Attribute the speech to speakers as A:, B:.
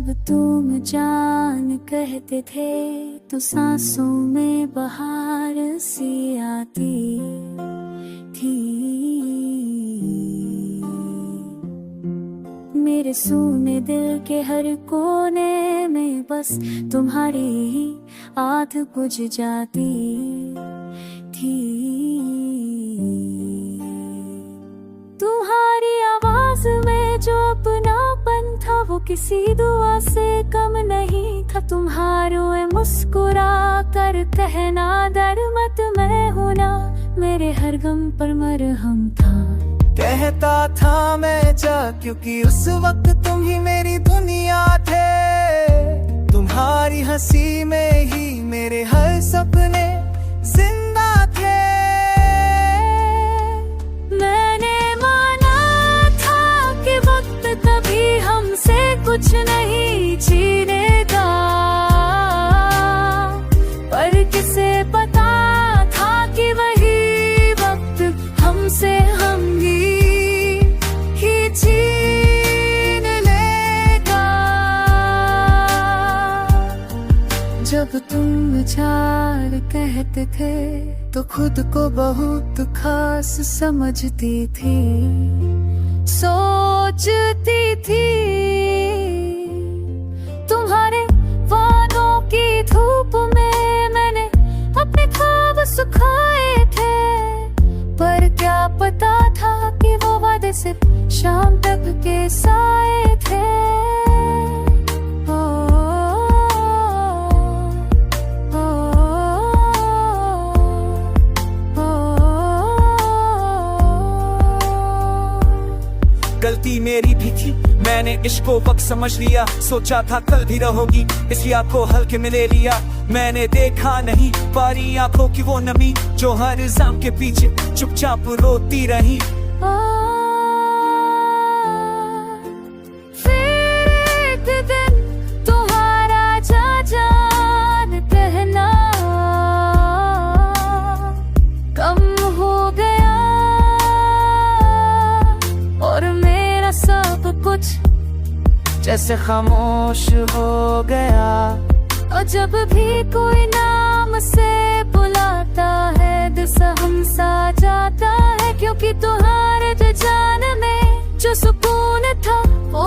A: जब तुम जान कहते थे तो सांसों में बहार सी आती थी। मेरे सूने दिल के हर कोने में बस तुम्हारी ही आध बुझ जाती थी। तुम्हारी आवाज में जो अपनापन था वो किसी दुआ से कम नहीं था। तुम्हारे मुस्कुरा कर कहना दर मत मैं हूं ना, मेरे हर गम पर मरहम था।
B: कहता था मैं जा क्योंकि उस वक्त तुम ही मेरी दुनिया थे। तुम्हारी हंसी में ही मेरे हर सपने जिंदा थे।
A: मैंने माना था कि वक्त कभी हमसे कुछ नहीं छीनेगा, पर किसे पता था कि वही वक्त हमसे हम ही छीन लेगा। जब तुम चार कहते थे तो खुद को बहुत खास समझती थी। सोचती थी तुम्हारे वादों की धूप में मैंने अपने ख्वाब सुखाए थे, पर क्या पता था कि वो वादे सिर्फ शाम तक के साए थे।
B: गलती मेरी भी थी, मैंने इश्क को वक्त समझ लिया। सोचा था कल भी रहोगी, इस याद को हल्के में ले लिया। मैंने देखा नहीं पारी आंखों की वो नमी जो हर इल्जाम के पीछे चुपचाप रोती रही।
A: फिर एक दिन तुम्हारा जान कहना कम हो गया और मेरा सब कुछ
B: जैसे खामोश हो गया।
A: और जब भी कोई नाम से बुलाता है दिल सहम सा जाता है, क्योंकि तुम्हारे जान में जो सुकून था वो